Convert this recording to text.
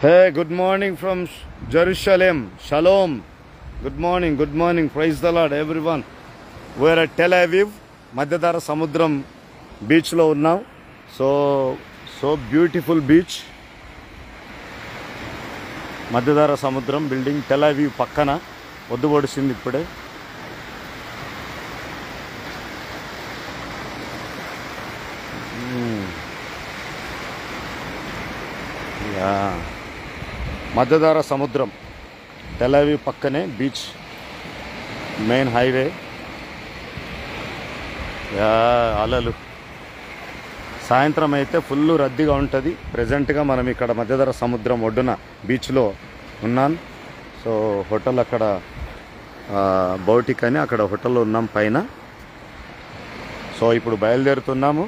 Hey, good morning from Jerusalem. Shalom. Good morning. Praise the Lord, everyone. We're at Tel Aviv, Madhyadhara Samudram beach lo unnam. So beautiful beach. Madhyadhara Samudram building Tel Aviv pakkana oddu odisindi ippude. Yeah. మధ్యధార సముద్రం Tel Aviv పక్కనే beach main highway అలలు సాయంత్రం అయితే full రద్దీగా ఉంటుంది. ప్రెజెంట్గా మనం ఇక్కడ మధ్యధార సముద్రం ఒడ్డున బీచ్లో ఉన్నాం. సో హోటల్ అక్కడ బౌటిక్ అని అక్కడ హోటల్లో ఉన్నాం పైన. సో ఇప్పుడు బయలుదేరుతున్నాము.